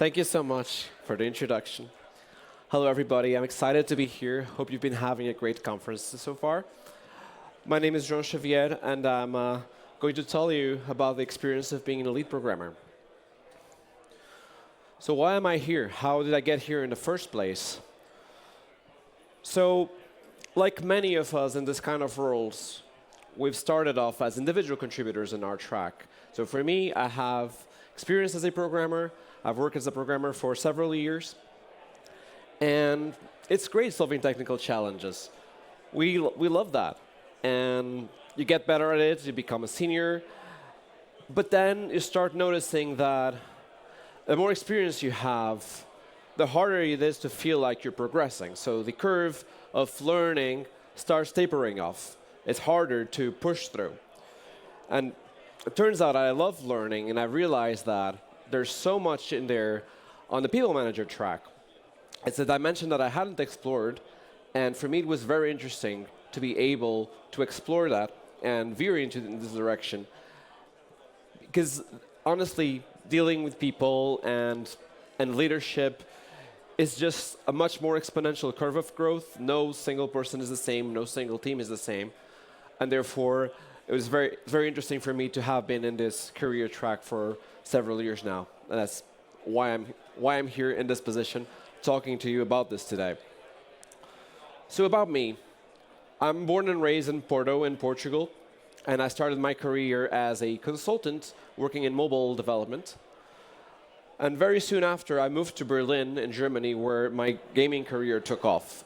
Thank you so much for the introduction. Hello, everybody. I'm excited to be here. Hope you've been having a great conference so far. My name is João Xavier, and I'm going to tell you about the experience of being an elite programmer. So why am I here? How did I get here in the first place? So, like many of us in this kind of roles, we've started off as individual contributors in our track. So for me, I have experience as a programmer. I've worked as a programmer for several years. And it's great solving technical challenges. We love that. And you get better at it, you become a senior. But then you start noticing that the more experience you have, the harder it is to feel like you're progressing. So the curve of learning starts tapering off. It's harder to push through. And it turns out I love learning, and I realized that there's so much in there on the people manager track. It's a dimension that I hadn't explored, and for me it was very interesting to be able to explore that and veer into this direction. Because honestly, dealing with people and leadership is just a much more exponential curve of growth. No single person is the same, no single team is the same. And therefore, it was very interesting for me to have been in this career track for several years now. And that's why I'm here in this position, talking to you about this today. So about me, I'm born and raised in Porto in Portugal, and I started my career as a consultant working in mobile development. And very soon after, I moved to Berlin in Germany, where my gaming career took off.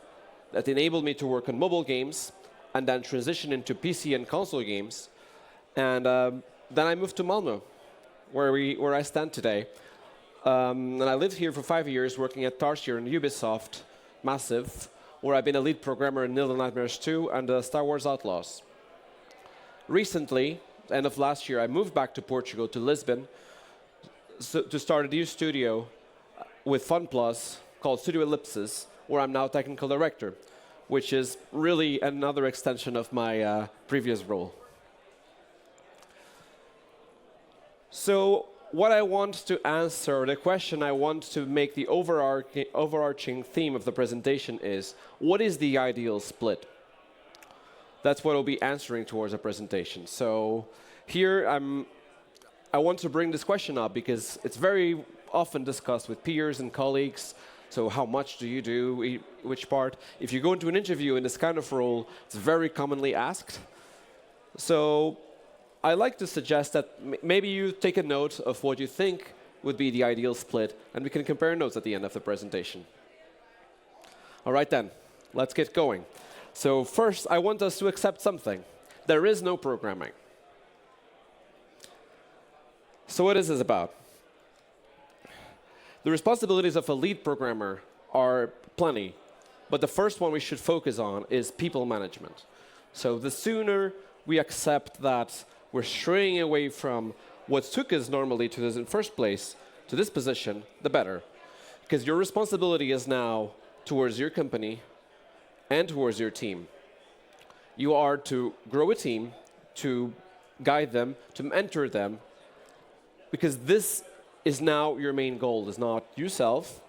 That enabled me to work on mobile games and then transition into PC and console games. And then I moved to Malmö, where I stand today. And I lived here for 5 years, working at Tarsier and Ubisoft, Massive, where I've been a lead programmer in Little Nightmares 2 and Star Wars Outlaws. Recently, end of last year, I moved back to Portugal, to Lisbon, to start a new studio with FunPlus called Studio Ellipsis, where I'm now technical director, which is really another extension of my previous role. So what I want to answer, the question I want to make the overarching theme of the presentation is, what is the ideal split? That's what I'll be answering towards the presentation. So here I want to bring this question up because it's very often discussed with peers and colleagues. So how much do you do, which part? If you go into an interview in this kind of role, it's very commonly asked. So I like to suggest that maybe you take a note of what you think would be the ideal split, and we can compare notes at the end of the presentation. All right then, let's get going. So first, I want us to accept something. There is no programming. So what is this about? The responsibilities of a lead programmer are plenty, but the first one we should focus on is people management. So the sooner we accept that we're straying away from what took us normally to this in first place, to this position, the better. Because your responsibility is now towards your company and towards your team. You are to grow a team, to guide them, to mentor them, because this is now your main goal. It's not yourself.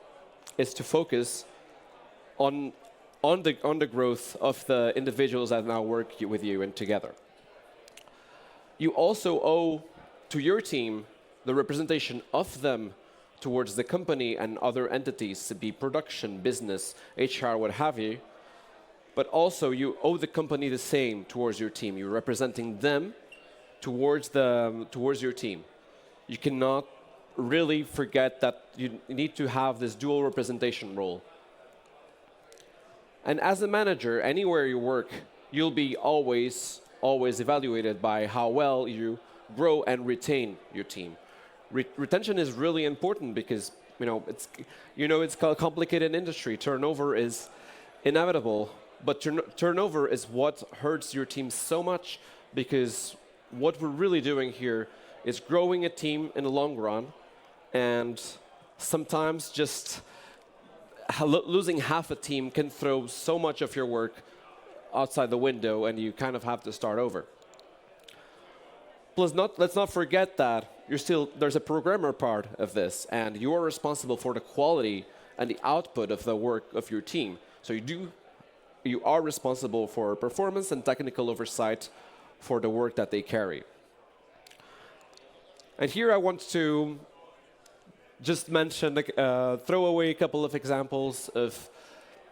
It's to focus on the growth of the individuals that now work with you and together. You also owe to your team the representation of them towards the company and other entities, to be production, business, HR, what have you. But also you owe the company the same towards your team. You're representing them towards your team. You cannot really forget that you need to have this dual representation role. And as a manager, anywhere you work, you'll be always evaluated by how well you grow and retain your team. Retention is really important because it's a complicated industry. Turnover is inevitable, but turnover is what hurts your team so much, because what we're really doing here is growing a team in the long run, and sometimes just losing half a team can throw so much of your work outside the window, and you kind of have to start over. Plus, let's not forget that there's a programmer part of this, and you are responsible for the quality and the output of the work of your team. So you are responsible for performance and technical oversight for the work that they carry. And here I want to just mention, throw away a couple of examples of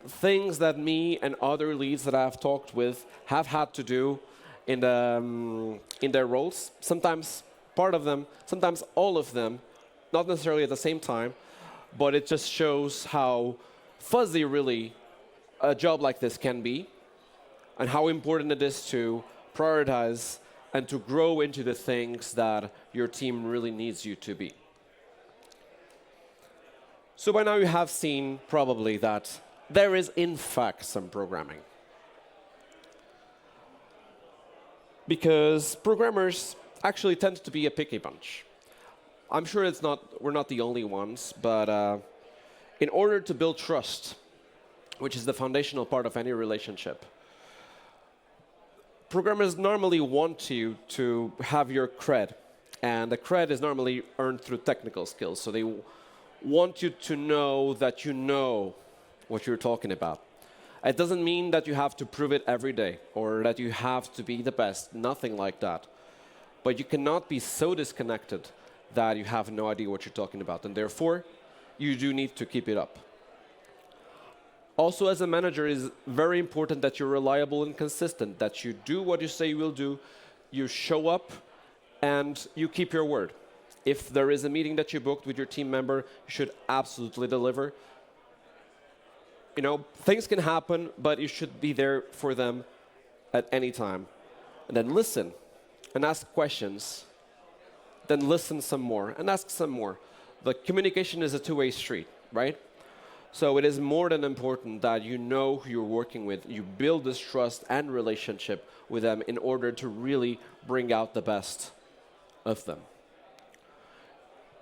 things that me and other leads that I've talked with have had to do in their roles. Sometimes part of them, sometimes all of them, not necessarily at the same time, but it just shows how fuzzy really a job like this can be, and how important it is to prioritize and to grow into the things that your team really needs you to be. So by now you have seen probably that there is in fact some programming. Because programmers actually tend to be a picky bunch. I'm sure we're not the only ones, but in order to build trust, which is the foundational part of any relationship, programmers normally want you to have your cred, and the cred is normally earned through technical skills. So they want you to know that you know what you're talking about. It doesn't mean that you have to prove it every day or that you have to be the best, nothing like that. But you cannot be so disconnected that you have no idea what you're talking about, and therefore you do need to keep it up. Also, as a manager, it is very important that you're reliable and consistent, that you do what you say you will do, you show up, and you keep your word. If there is a meeting that you booked with your team member, you should absolutely deliver. You know, things can happen, but you should be there for them at any time. And then listen and ask questions. Then listen some more and ask some more. The communication is a two-way street, right? So it is more than important that you know who you're working with. You build this trust and relationship with them in order to really bring out the best of them.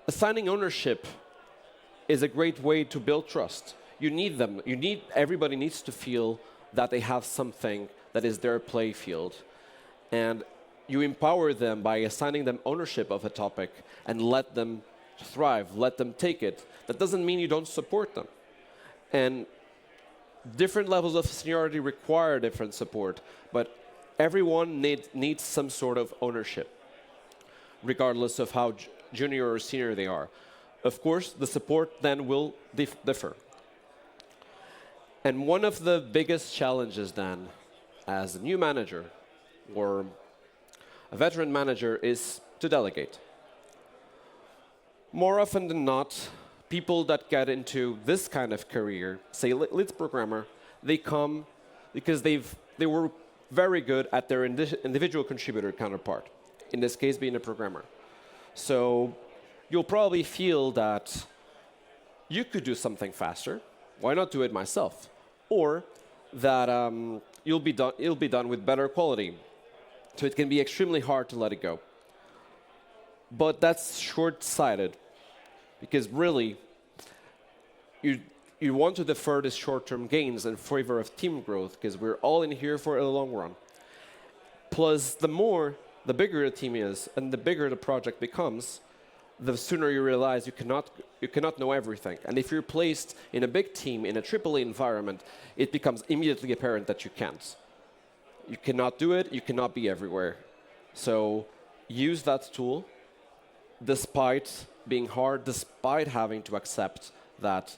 Assigning ownership is a great way to build trust. You need them. Everybody needs to feel that they have something that is their play field. And you empower them by assigning them ownership of a topic and let them thrive, let them take it. That doesn't mean you don't support them. And different levels of seniority require different support, but everyone needs some sort of ownership, regardless of how junior or senior they are. Of course, the support then will differ. And one of the biggest challenges then, as a new manager or a veteran manager, is to delegate. More often than not, people that get into this kind of career, say leads programmer, they come because they were very good at their individual contributor counterpart, in this case being a programmer. So you'll probably feel that you could do something faster, why not do it myself? Or that it'll be done with better quality. So it can be extremely hard to let it go. But that's short-sighted, because really, you want to defer the short-term gains in favor of team growth, because we're all in here for a long run. Plus, the bigger the team is, and the bigger the project becomes, the sooner you realize you cannot know everything. And if you're placed in a big team, in a AAA environment, it becomes immediately apparent that you can't. You cannot do it, you cannot be everywhere. So use that tool, despite being hard, despite having to accept that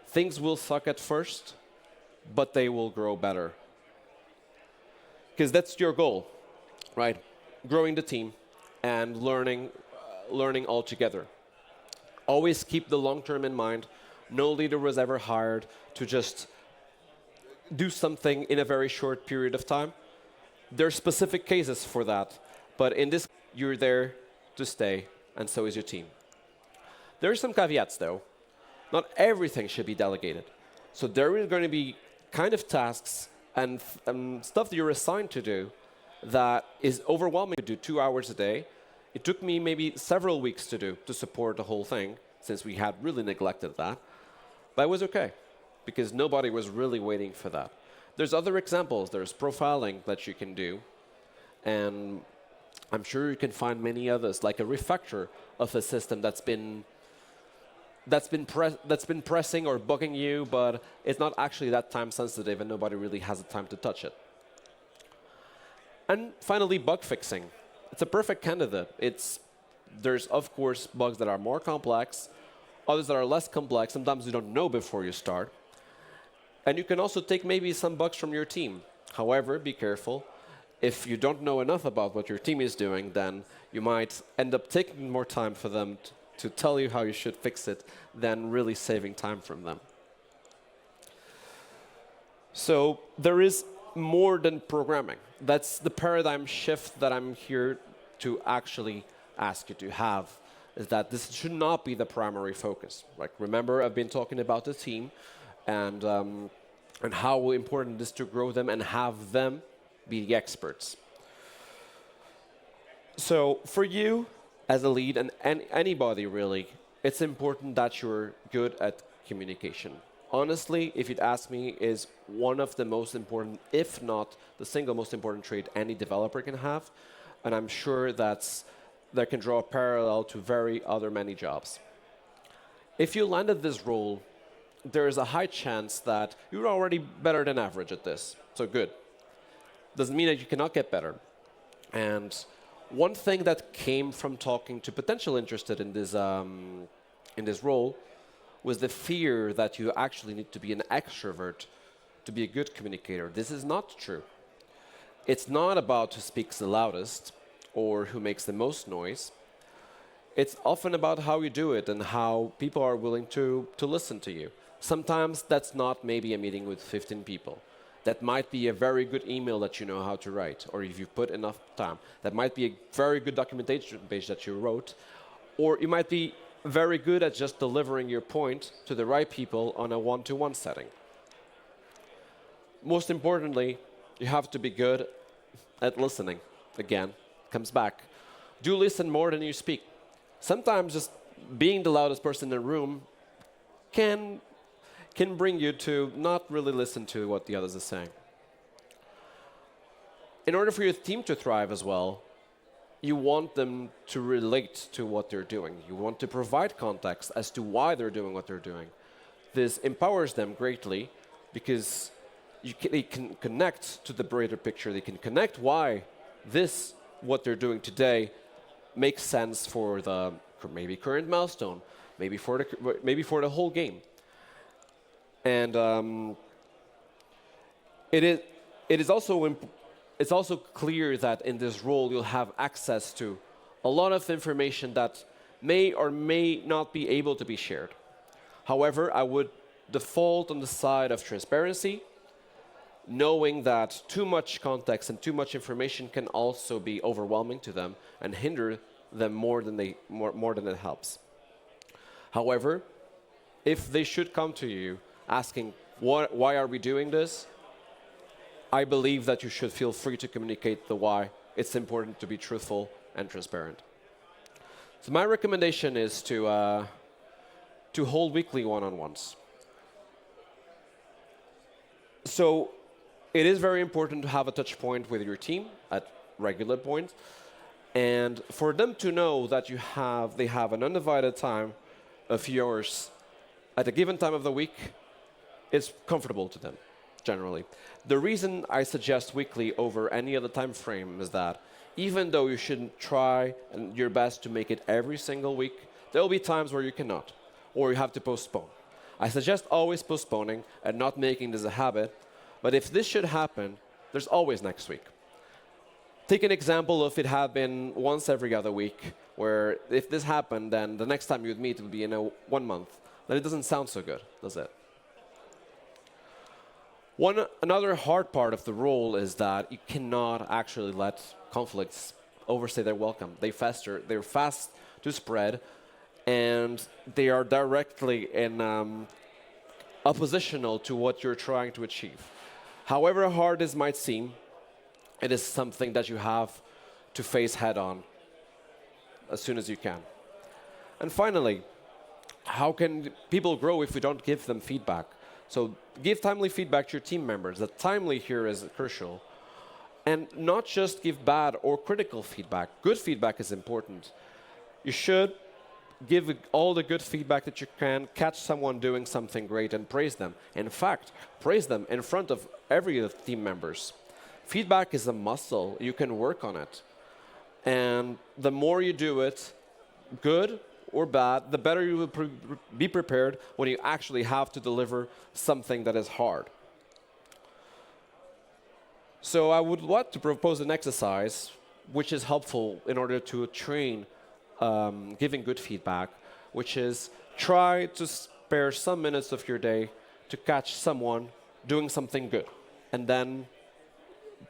things will suck at first, but they will grow better. Because that's your goal, right? Growing the team and learning all together. Always keep the long term in mind. No leader was ever hired to just do something in a very short period of time. There are specific cases for that, but in this, you're there to stay, and so is your team. There are some caveats, though. Not everything should be delegated. So there are going to be kind of tasks and stuff that you're assigned to do that is overwhelming to do 2 hours a day. It took me maybe several weeks to do to support the whole thing, since we had really neglected that. But it was okay, because nobody was really waiting for that. There's other examples. There's profiling that you can do. And I'm sure you can find many others, like a refactor of a system that's been pressing or bugging you, but it's not actually that time sensitive, and nobody really has the time to touch it. And finally, bug fixing. It's a perfect candidate. There's of course bugs that are more complex, others that are less complex. Sometimes you don't know before you start, and you can also take maybe some bugs from your team. However, be careful. If you don't know enough about what your team is doing, then you might end up taking more time for them to tell you how you should fix it than really saving time from them. So there is more than programming. That's the paradigm shift that I'm here to actually ask you to have, is that this should not be the primary focus. Like, remember, I've been talking about the team and how important it is to grow them and have them be the experts. So for you as a lead, and anybody really, it's important that you're good at communication. Honestly, if you'd ask me, is one of the most important, if not the single most important trait any developer can have, and I'm sure that can draw a parallel to very other many jobs. If you landed this role, there is a high chance that you're already better than average at this, so good. Doesn't mean that you cannot get better. And one thing that came from talking to potential interested in this role was the fear that you actually need to be an extrovert to be a good communicator. This is not true. It's not about who speaks the loudest or who makes the most noise. It's often about how you do it and how people are willing to listen to you. Sometimes that's not maybe a meeting with 15 people. That might be a very good email that you know how to write, or if you've put enough time. That might be a very good documentation page that you wrote, or you might be very good at just delivering your point to the right people on a one-to-one setting. Most importantly, you have to be good at listening. Again, comes back. Do listen more than you speak. Sometimes just being the loudest person in the room can bring you to not really listen to what the others are saying. In order for your team to thrive as well, you want them to relate to what they're doing. You want to provide context as to why they're doing what they're doing. This empowers them greatly because they can connect to the greater picture. They can connect why what they're doing today, makes sense for the maybe current milestone, maybe for the whole game. And it's also clear that in this role you'll have access to a lot of information that may or may not be able to be shared. However, I would default on the side of transparency, knowing that too much context and too much information can also be overwhelming to them and hinder them more than it helps. However, if they should come to you asking, why are we doing this? I believe that you should feel free to communicate the why. It's important to be truthful and transparent. So my recommendation is to hold weekly one-on-ones. So it is very important to have a touch point with your team at regular points, and for them to know that they have an undivided time of yours at a given time of the week is comfortable to them, generally. The reason I suggest weekly over any other time frame is that even though you shouldn't try your best to make it every single week, there will be times where you cannot, or you have to postpone. I suggest always postponing and not making this a habit, but if this should happen, there's always next week. Take an example if it had been once every other week, where if this happened, then the next time you'd meet would be in 1 month. Then it doesn't sound so good, does it? Another hard part of the role is that you cannot actually let conflicts overstay their welcome. They fester, they're fast to spread, and they are directly in oppositional to what you're trying to achieve. However hard this might seem, it is something that you have to face head on as soon as you can. And finally, how can people grow if we don't give them feedback? So give timely feedback to your team members. The timely here is crucial. And not just give bad or critical feedback. Good feedback is important. You should give all the good feedback that you can, catch someone doing something great and praise them. In fact, praise them in front of every team members. Feedback is a muscle. You can work on it. And the more you do it, good or bad, the better you will be prepared when you actually have to deliver something that is hard. So I would like to propose an exercise which is helpful in order to train giving good feedback, which is try to spare some minutes of your day to catch someone doing something good, and then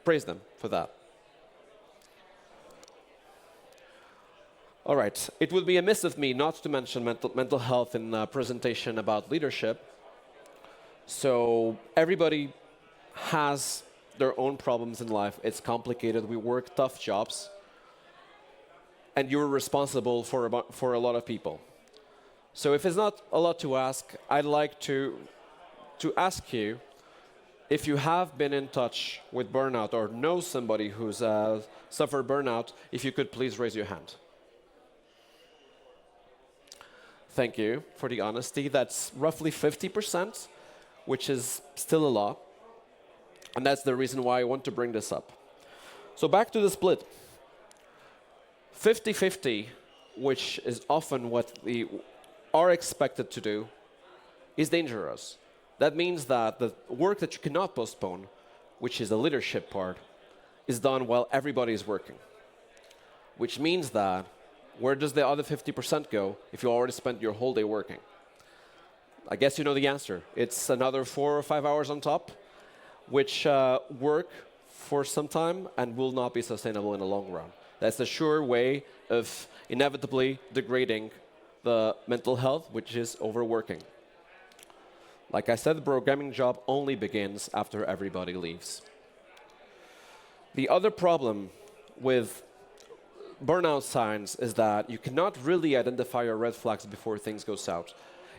praise them for that. All right, it would be amiss of me not to mention mental health in a presentation about leadership. So everybody has their own problems in life. It's complicated. We work tough jobs. And you're responsible for a lot of people. So if it's not a lot to ask, I'd like to ask you if you have been in touch with burnout or know somebody who's suffered burnout, if you could please raise your hand. Thank you for the honesty. That's roughly 50%, which is still a lot. And that's the reason why I want to bring this up. So back to the split. 50-50, which is often what we are expected to do, is dangerous. That means that the work that you cannot postpone, which is the leadership part, is done while everybody is working. Which means that where does the other 50% go if you already spent your whole day working? I guess you know the answer. It's another 4 or 5 hours on top, which work for some time and will not be sustainable in the long run. That's a sure way of inevitably degrading the mental health, which is overworking. Like I said, the programming job only begins after everybody leaves. The other problem with burnout signs is that you cannot really identify your red flags before things go south.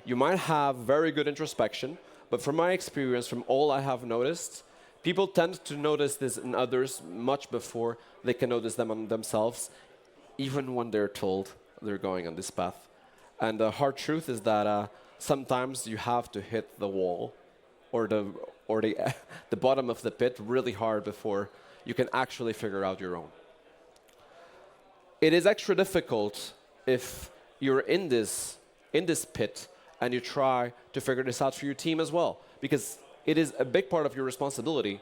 You might have very good introspection, but from my experience, from all I have noticed, people tend to notice this in others much before they can notice them on themselves, even when they're told they're going on this path. And the hard truth is that sometimes you have to hit the wall or the bottom of the pit really hard before you can actually figure out your own. It is extra difficult if you're in this pit and you try to figure this out for your team as well, because it is a big part of your responsibility,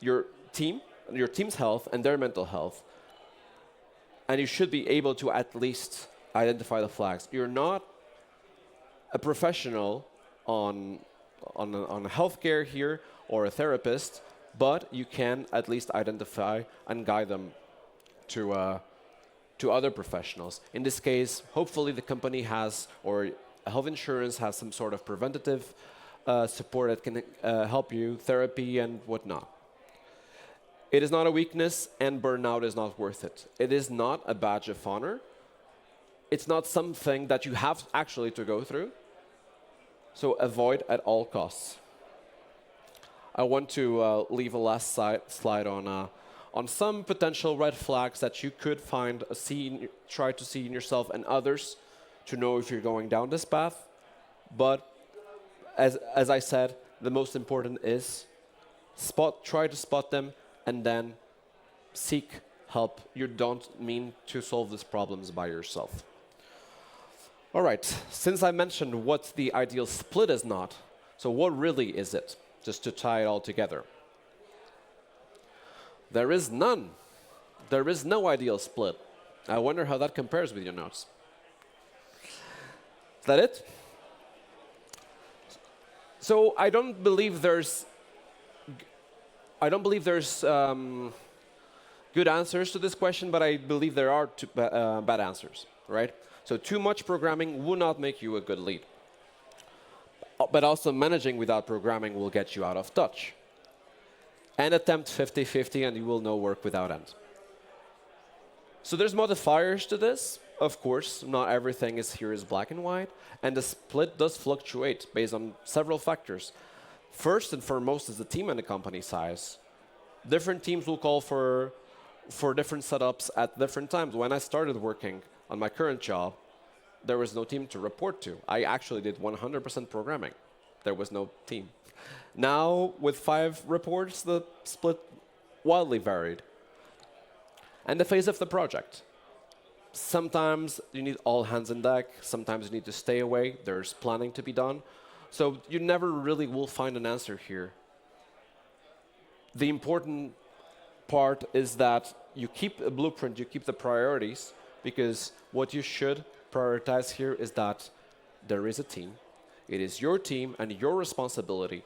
your team's health and their mental health. And you should be able to at least identify the flags. You're not a professional on healthcare here or a therapist, but you can at least identify and guide them to other professionals. In this case, hopefully the company has, or health insurance has some sort of preventative support that can help you, therapy and whatnot. It is not a weakness, and burnout is not worth it. It is not a badge of honor. It's not something that you have actually to go through. So avoid at all costs. I want to leave a last slide on some potential red flags that you could find, try to see in yourself and others to know if you're going down this path. But as I said, the most important is try to spot them and then seek help. You don't mean to solve these problems by yourself. All right, since I mentioned what the ideal split is not, so what really is it? Just to tie it all together. There is none. There is no ideal split. I wonder how that compares with your notes. Is that it? So I don't believe there's good answers to this question, but I believe there are bad answers, right? So too much programming will not make you a good lead. But also managing without programming will get you out of touch. And attempt 50-50 and you will know work without end. So there's modifiers to this. Of course, not everything is black and white. And the split does fluctuate based on several factors. First and foremost is the team and the company size. Different teams will call for different setups at different times. When I started working on my current job, there was no team to report to. I actually did 100% programming. There was no team. Now, with 5 reports, the split wildly varied. And the phase of the project. Sometimes you need all hands on deck. Sometimes you need to stay away. There's planning to be done. So you never really will find an answer here. The important part is that you keep a blueprint, you keep the priorities, because what you should prioritize here is that there is a team. It is your team and your responsibility.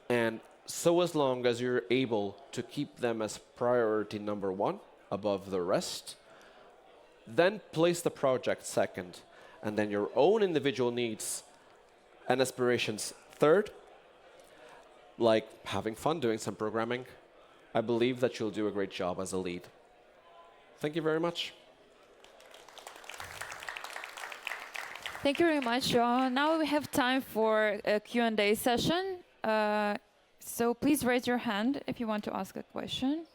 And so as long as you're able to keep them as priority number 1 above the rest, then place the project second, and then your own individual needs and aspirations third, like having fun doing some programming. I believe that you'll do a great job as a lead. Thank you very much. Thank you very much, João. Now we have time for a Q&A session. So please raise your hand if you want to ask a question.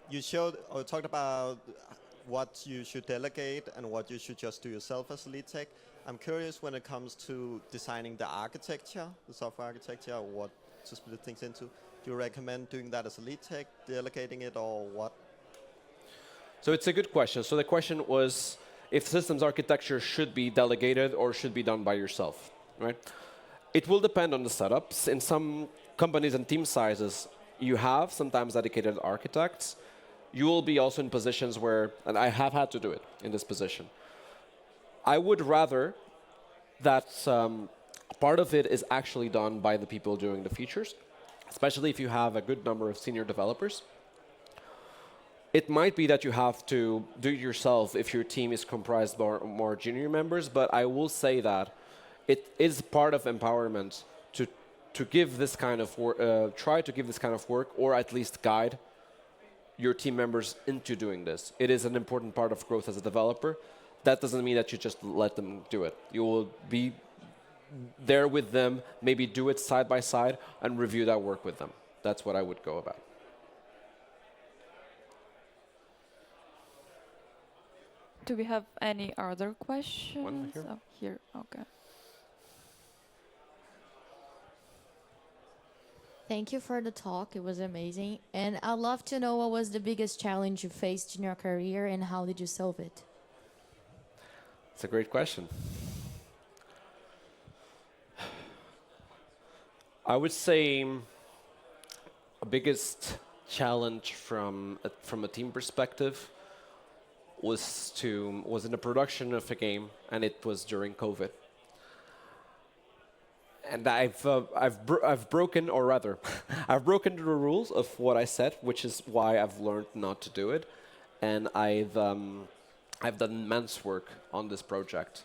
You showed or talked about what you should delegate and what you should just do yourself as a lead tech. I'm curious when it comes to designing the architecture, the software architecture, or what to split things into. Do you recommend doing that as a lead tech, delegating it, or what? So it's a good question. So the question was if systems architecture should be delegated or should be done by yourself, right? It will depend on the setups. In some companies and team sizes, you have sometimes dedicated architects. You will be also in positions where, and I have had to do it in this position. I would rather that part of it is actually done by the people doing the features, especially if you have a good number of senior developers. It might be that you have to do it yourself if your team is comprised of more junior members, but I will say that it is part of empowerment to give this kind of work, try to give this kind of work, or at least guide your team members into doing this. It is an important part of growth as a developer. That doesn't mean that you just let them do it. You will be there with them, maybe do it side by side, and review that work with them. That's what I would go about. Do we have any other questions? One here. Oh, here, okay. Thank you for the talk. It was amazing. And I'd love to know what was the biggest challenge you faced in your career and how did you solve it? It's a great question. I would say a biggest challenge from a team perspective was in the production of a game, and it was during COVID. And I've broken, or rather, I've broken the rules of what I said, which is why I've learned not to do it. And I've done immense work on this project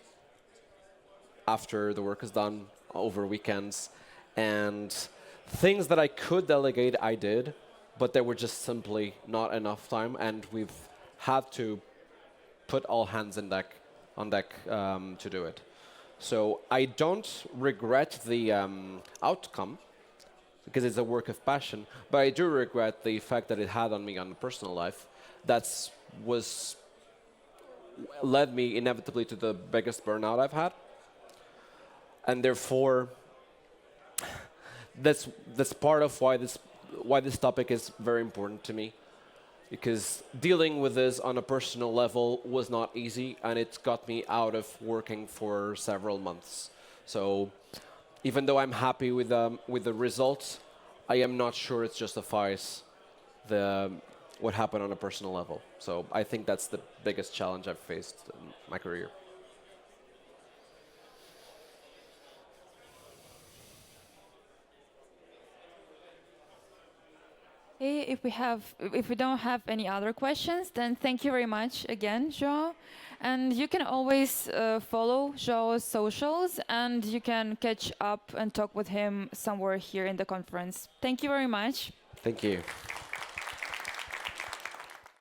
after the work is done over weekends, and things that I could delegate, I did, but there were just simply not enough time, and we've had to put all hands on deck to do it. So I don't regret the outcome, because it's a work of passion, but I do regret the effect that it had on me on the personal life. That led me inevitably to the biggest burnout I've had. And therefore, that's part of why this topic is very important to me, because dealing with this on a personal level was not easy, and it got me out of working for several months. So even though I'm happy with the results, I am not sure it justifies what happened on a personal level. So I think that's the biggest challenge I've faced in my career. Hey, if we don't have any other questions, then thank you very much again, João. And you can always follow João's socials, and you can catch up and talk with him somewhere here in the conference. Thank you very much. Thank you.